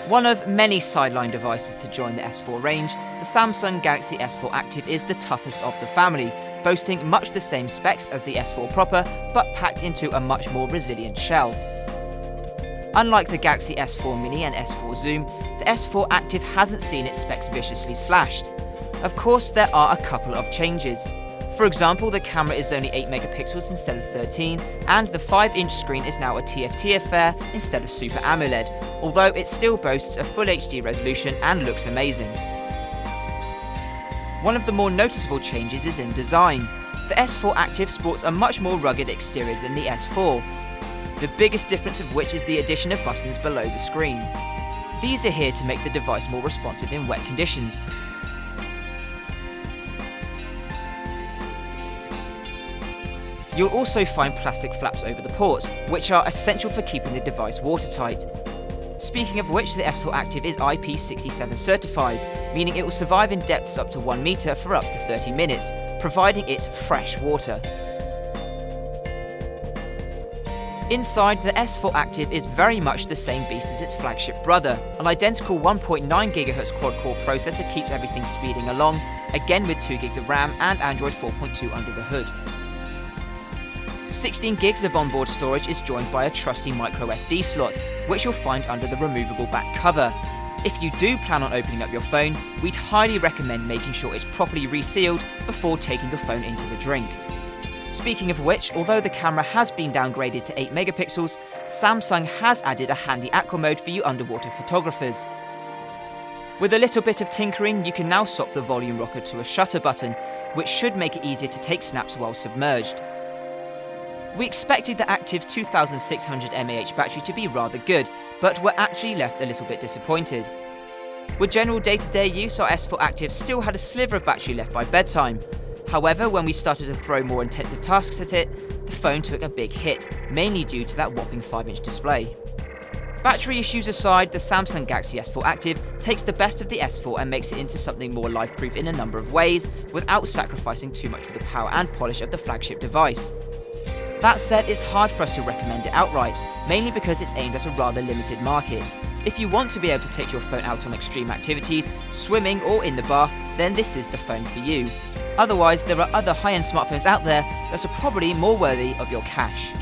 One of many sideline devices to join the S4 range, the Samsung Galaxy S4 Active is the toughest of the family, boasting much the same specs as the S4 proper, but packed into a much more resilient shell. Unlike the Galaxy S4 Mini and S4 Zoom, the S4 Active hasn't seen its specs viciously slashed. Of course, there are a couple of changes. For example, the camera is only 8 megapixels instead of 13, and the 5-inch screen is now a TFT affair instead of Super AMOLED, although it still boasts a full HD resolution and looks amazing. One of the more noticeable changes is in design. The S4 Active sports a much more rugged exterior than the S4, the biggest difference of which is the addition of buttons below the screen. These are here to make the device more responsive in wet conditions. You'll also find plastic flaps over the ports, which are essential for keeping the device watertight. Speaking of which, the S4 Active is IP67 certified, meaning it will survive in depths up to 1 meter for up to 30 minutes, providing it's fresh water. Inside, the S4 Active is very much the same beast as its flagship brother. An identical 1.9 GHz quad-core processor keeps everything speeding along, again with 2 GB of RAM and Android 4.2 under the hood. 16 GB of onboard storage is joined by a trusty microSD slot, which you'll find under the removable back cover. If you do plan on opening up your phone, we'd highly recommend making sure it's properly resealed before taking your phone into the drink. Speaking of which, although the camera has been downgraded to 8 megapixels, Samsung has added a handy aqua mode for you underwater photographers. With a little bit of tinkering, you can now swap the volume rocker to a shutter button, which should make it easier to take snaps while submerged. We expected the Active 2600 mAh battery to be rather good, but were actually left a little bit disappointed. With general day-to-day use, our S4 Active still had a sliver of battery left by bedtime. However, when we started to throw more intensive tasks at it, the phone took a big hit, mainly due to that whopping 5-inch display. Battery issues aside, the Samsung Galaxy S4 Active takes the best of the S4 and makes it into something more life-proof in a number of ways, without sacrificing too much for the power and polish of the flagship device. That said, it's hard for us to recommend it outright, mainly because it's aimed at a rather limited market. If you want to be able to take your phone out on extreme activities, swimming or in the bath, then this is the phone for you. Otherwise, there are other high-end smartphones out there that are probably more worthy of your cash.